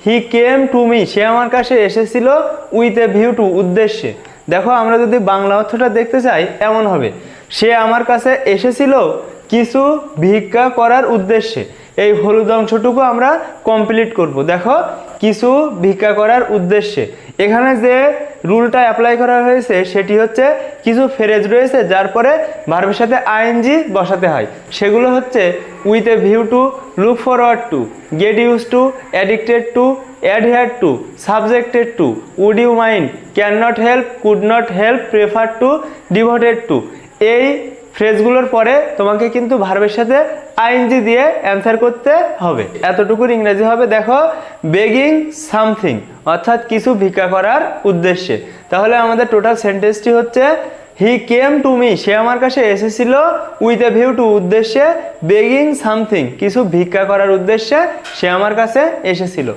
He came to me, সে আমার কাছে এসেছিল উইথ এ ভিউ টু, উদ্দেশ্যে। দেখো আমরা যদি বাংলা অর্থটা দেখতে চাই এমন হবে, সে আমার কাছে এসেছিল কিছু ভিক্ষা করার উদ্দেশ্যে। এই হলুদ অংশটুকু আমরা কমপ্লিট করব। দেখো কিছু ভিক্ষা করার উদ্দেশ্যে, এখানে যে রুলটা অ্যাপ্লাই করা হয়েছে সেটি হচ্ছে কিছু ফ্রেজ রয়েছে যার পরে ভার্বের সাথে আইএনজি বসাতে হয়। সেগুলো হচ্ছে with a view to, look forward to, get use to, addicted to, adhere to, subjected to, would you mind, can not help, could not help, prefer to, devoted to. এই ফ্রেজগুলোর পরে তোমাকে কিন্তু ভার্বের সাথে আইএনজি দিয়ে অ্যান্সার করতে হবে। এতটুকুর ইংরেজি হবে দেখো বেগিং সামথিং, অর্থাৎ কিছু ভিক্ষা করার উদ্দেশ্যে। তাহলে আমাদের টোটাল সেন্টেন্সটি হচ্ছে হি কেম টু মি, সে আমার কাছে এসেছিল উইথ এ ভিউ টু, উদ্দেশ্যে, বেগিং সামথিং, কিছু ভিক্ষা করার উদ্দেশ্যে সে আমার কাছে এসেছিল।